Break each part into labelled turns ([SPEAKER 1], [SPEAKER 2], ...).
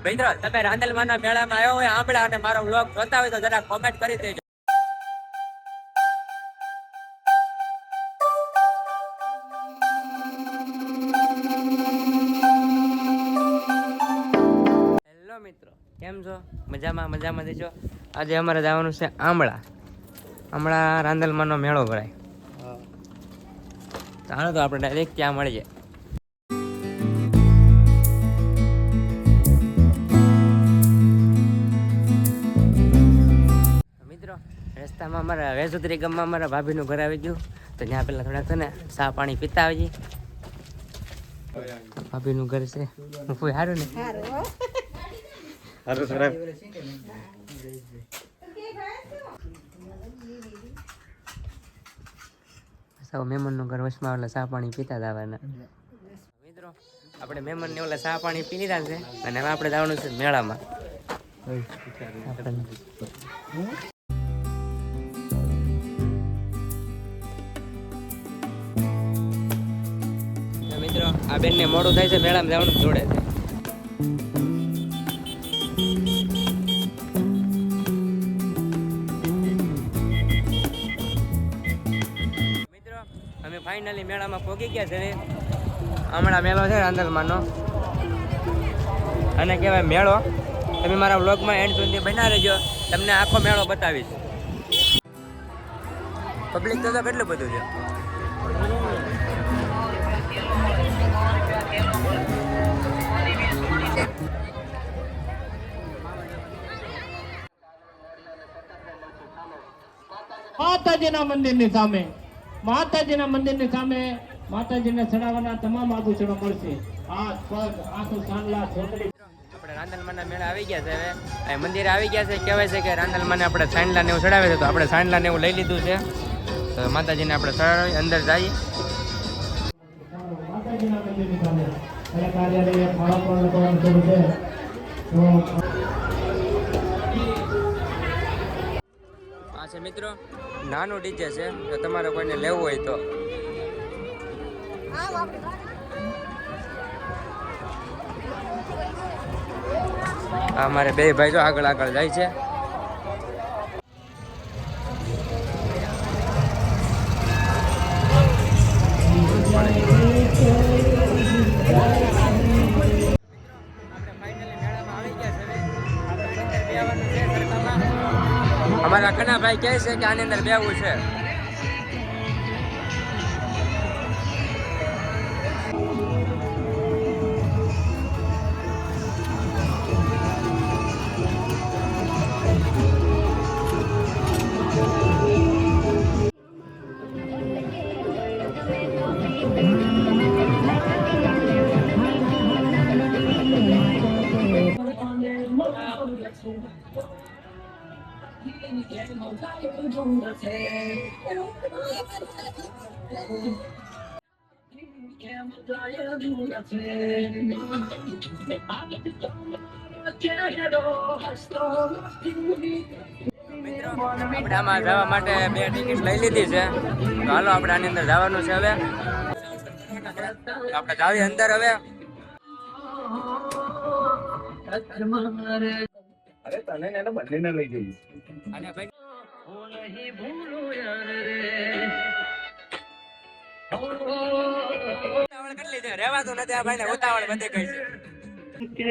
[SPEAKER 1] મિત્રો તમે રાંદલમાના મેળામાં આવ્યો હોય આંબળા અને મારો વ્લોગ જોતા હોય તો જરા કોમેન્ટ કરી દેજો. હેલો મિત્રો, કેમ છો? મજામાં દેજો. આજે અમારે જવાનું છે આંબળા રાંદલમાનો મેળો ભરાય. ચાલો તો આપણે ડાયરેક્ટ ત્યાં મળીએ. રસ્તામાં અમારા વેસુત્રી ગામમાં અમારા ભાભીનું ઘર આવી ગયું તો ત્યાં પેલા થોડાક છે ને ચા પાણી પીતા આવી જઈએ. ભાભીનું ઘર છે. હું કોઈ સારું ને મહેમાનનું ઘર વચમાં એટલે ચા પાણી પીતા જ આવવાના. મિત્રો આપણે મહેમાનને ઓલા ચા પાણી પી લીધા છે અને હવે આપણે જવાનું છે મેળામાં. મિત્રો આ બેનને મોડું થાય છે, મેળામાં જવાનું જોડે છે. મિત્રો અમે ફાઇનલી મેળામાં પહોંચી ગયા છે. હમણાં મેળો છે રાંદલમાનો અને કહેવાય મેળો. તમે મારા વ્લોગમાં એન્ડ સુધી બના રહેજો, તમને આખો મેળો બતાવીશ. પબ્લિક તો કેટલું બધું છે.
[SPEAKER 2] માતાજીના મંદિરની સામે માતાજીને ચડાવવાના તમામ આભૂષણો મળશે. હાથ પગ આંખો સાંડલા છોકરી.
[SPEAKER 1] આપણે રાંદલમાના મેળા આવી ગયા છે. હવે મંદિર આવી ગયા છે. કહેવાય છે કે રાંદલમાને આપણે સાંડલા ને એવું ચડાવે છે, તો આપણે સાંડલા ને એવું લઈ લીધું છે. તો માતાજીને આપણે ચડાવી અંદર જઈએ.
[SPEAKER 2] માતાજીના મંદિરની સામે અને કાર્યાલય ફાળો પણ લખવાનું શરૂ છે.
[SPEAKER 1] આ છે મિત્રો નાનું ડીજે છે, તો તમારે કોઈને લેવું હોય તો. અમારે બે ભાઈ જો આગળ જાય છે. અમારા કનાભાઈ કહે છે કે આની અંદર બેવું છે. આપણે આમાં જવા માટે 2 ટિકિટ લઈ લીધી છે, તો હાલો આપણે આની અંદર જવાનું છે. હવે આપણે જાવી અંદર. હવે
[SPEAKER 3] અરે તને એને બદલીને લઈ જઈશ.
[SPEAKER 1] અને ભાઈ ઉતાવળ કરી લીધી, રહેવાતું નથી. આ ભાઈને ઉતાવળ બધે કઈ છે.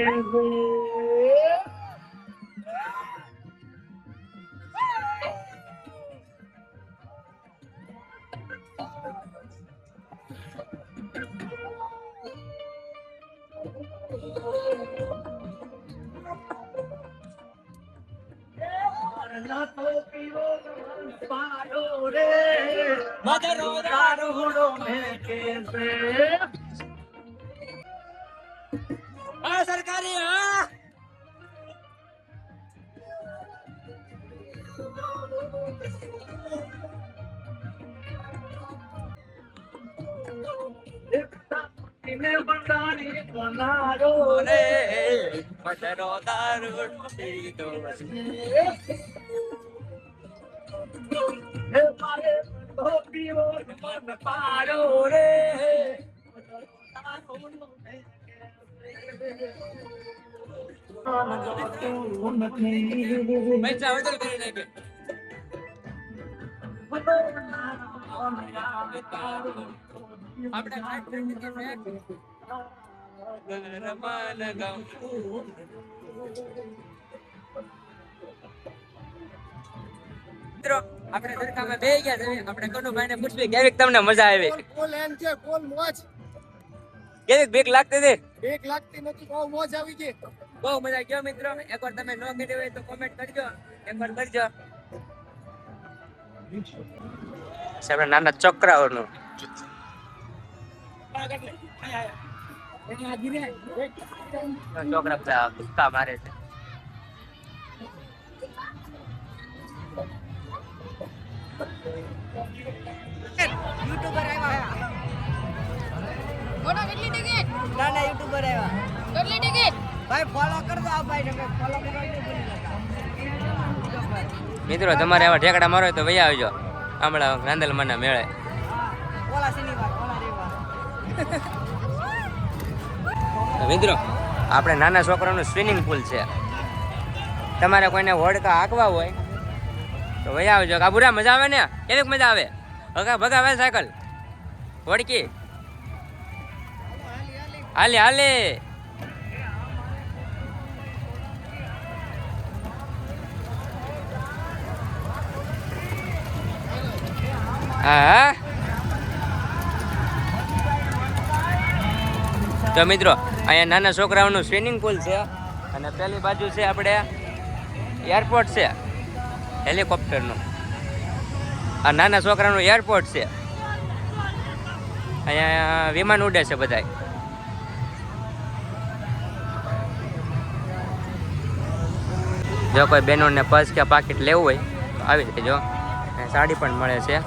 [SPEAKER 1] સરકારી પૈસા વસૂલ કરી નાખે. આપણે મિત્રો આપણે સરખામાં બેહી ગયા છે. આપણે કનુભાઈને પૂછવી કેવીક તમને મજા આવી?
[SPEAKER 4] ફૂલ એમ છે, ફૂલ મોજ.
[SPEAKER 1] કેવીક બીક લાગતી હતી?
[SPEAKER 4] બીક લાગતી નથી, બહુ મોજ આવી ગઈ.
[SPEAKER 1] બહુ મજા ગયો મિત્રો. એકવાર તમે ન કરી હોય તો કોમેન્ટ કરજો, એકવાર કરજો. આપણે નાના છોકરાઓનું છોકરા બધા ભૂક્કા મારે છે. યુટ્યુબર આવ્યા.
[SPEAKER 5] બોલો કેટલી ટિકિટ?
[SPEAKER 1] નાના યુટ્યુબર આવ્યા.
[SPEAKER 5] કેટલી ટિકિટ?
[SPEAKER 1] ભાઈ ફોલો કરજો આ ભાઈ ને, ફોલો કરજો. મિત્રો તમારે આવા ઠેકડા મારો હોય તો વહી આવજો આમળા રાંદલમાના મેળે. ઓલા શનિવાર ઓલા રવિવાર. મિત્રો આપણે નાના છોકરાનું સ્વિમિંગ પુલ છે. તમારે કોઈને હોડકા હાંકવા હોય તો વહી આવજો. કાબુરા મજા આવે ને? કેવીક મજા આવે? ભગાવે સાયકલ હોડકી હાલે હાલે. હા તો મિત્રો અહીંયા નાના છોકરાઓનું સ્વિમિંગ પુલ છે અને પેલી બાજુ છે આપણે એરપોર્ટ છે હેલિકોપ્ટરનું. આ નાના છોકરાનું એરપોર્ટ છે. અહીંયા વિમાન ઉડે છે બધાય. જો કોઈ બહેનોને પર્સ કે પાકીટ લેવું હોય તો આવી જજો. સાડી પણ મળે છે.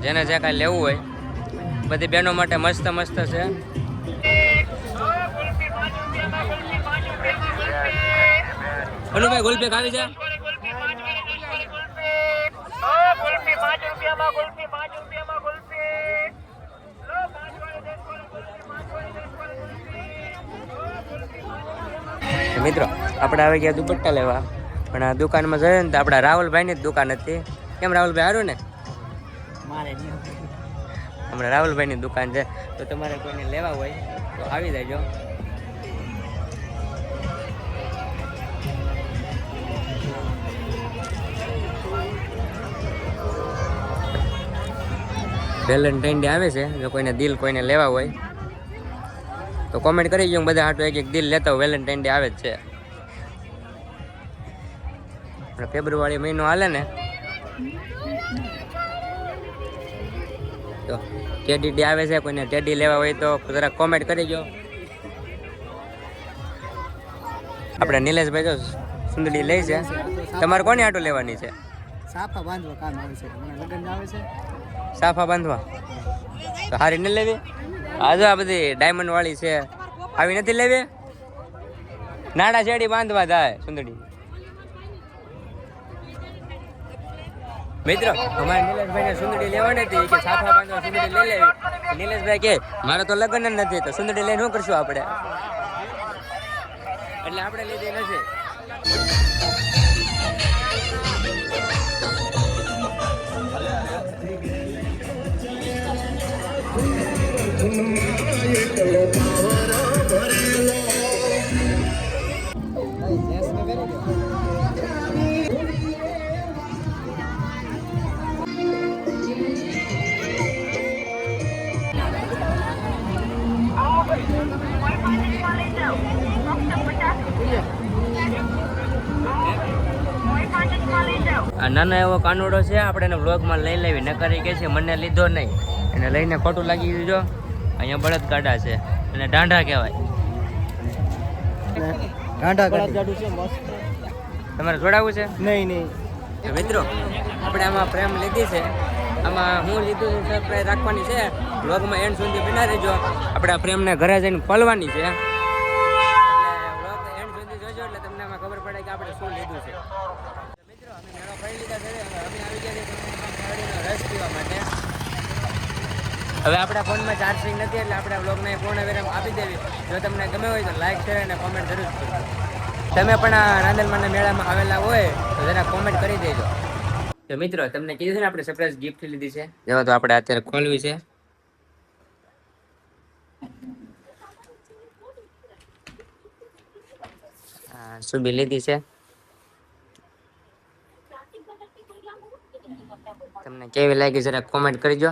[SPEAKER 1] જેને જે કાંઈ લેવું હોય બધી બહેનો માટે મસ્ત મસ્ત છે. અનુભાઈ ગુલપેક આવી છે. મિત્રો આપણે આવી ગયા દુપટ્ટા લેવા, પણ આ દુકાનમાં જઈએ ને તો આપણા રાહુલભાઈની જ દુકાન હતી. કેમ રાહુલભાઈ સારું ને? હમણાં રાહુલભાઈની દુકાન છે, તો તમારે કોઈને લેવા હોય તો આવી જજો. વેલેન્ટાઇન ડે આવે છે, જો કોઈને દિલ કોઈને લેવા હોય તો કોમેન્ટ કરી દઉં. બધા હાટો એક એક દિલ લેતા હોય. વેલેન્ટાઇન ડે આવે જ છે. ફેબ્રુઆરી મહિનો હાલે ને તો ટેડી ડે આવે છે. કોઈને ટેડી લેવા હોય તો જરા કોમેન્ટ કરી દો. આપણે નિલેશભાઈ જો સુંદડી લઈ છે. તમારે કોની આટો લેવાની છે?
[SPEAKER 4] સાફા બાંધવા કામ આવે છે, લગ્ન આવે છે.
[SPEAKER 1] સાફા બાંધવા તો હારી નહીં લેવી? આજે આ બધી ડાયમંડ વાળી છે, આવી નથી લેવી? નાડા શેડી બાંધવા જાય સુંદડી. મિત્રો અમારે નિલેશભાઈને સુંદડી લેવાની હતી કે સાફા બાંધવા સુંદડી લઈ લેવી. નિલેશભાઈ કે મારે તો લગ્ન જ નથી, તો સુંદડી લઈને શું કરશું આપણે? એટલે આપણે લીધી નથી. આ નાનો એવો કાનુડો છે, આપણે એને વ્લોગમાં લઈ લેવી. નકરી કે છે મને લીધો નહીં, એને લઈને ખોટું લાગી ગયું. જો અહીંયા બળદ ગાડા છે અને ડાંઢા કહેવાય. તમારે જોડાવવું છે?
[SPEAKER 4] નહીં.
[SPEAKER 1] તો મિત્રો આપણે આમાં પ્રેમ લીધી છે. આમાં હું લીધું છે સરપ્રાઈઝ રાખવાની છે. વ્લોગમાં એન્ડ સુધી બના રહેજો. આપણે આ પ્રેમને ઘરે જઈને પલવાની છે. એટલે વ્લોગ એન્ડ સુધી જોજો એટલે તમને આમાં ખબર પડે કે આપણે શું લીધું છે. મિત્રો અમે મેળો ફરી લીધા છે. અમે આવી ગયા છીએ રસ પીવા માટે. હવે આપણા ફોનમાં ચાર્જિંગ નથી એટલે આપણે બ્લોગને પૂર્ણ વિરામ આપી દેવી. જો તમને ગમે હોય તો લાઈક શેર અને કોમેન્ટ જરૂર કરજો. તમે પણ આ રાંદલમાના મેળામાં આવેલા હોય તો જરા કોમેન્ટ કરી દેજો. તો મિત્રો તમને કીધું છે ને આપણે સરપ્રાઈઝ ગિફ્ટ લીધી છે, જેમાં તો આપણે અત્યારે ખોલવી છે. સુબી લીધી છે. તમને કેવી લાગી જરા કોમેન્ટ કરજો.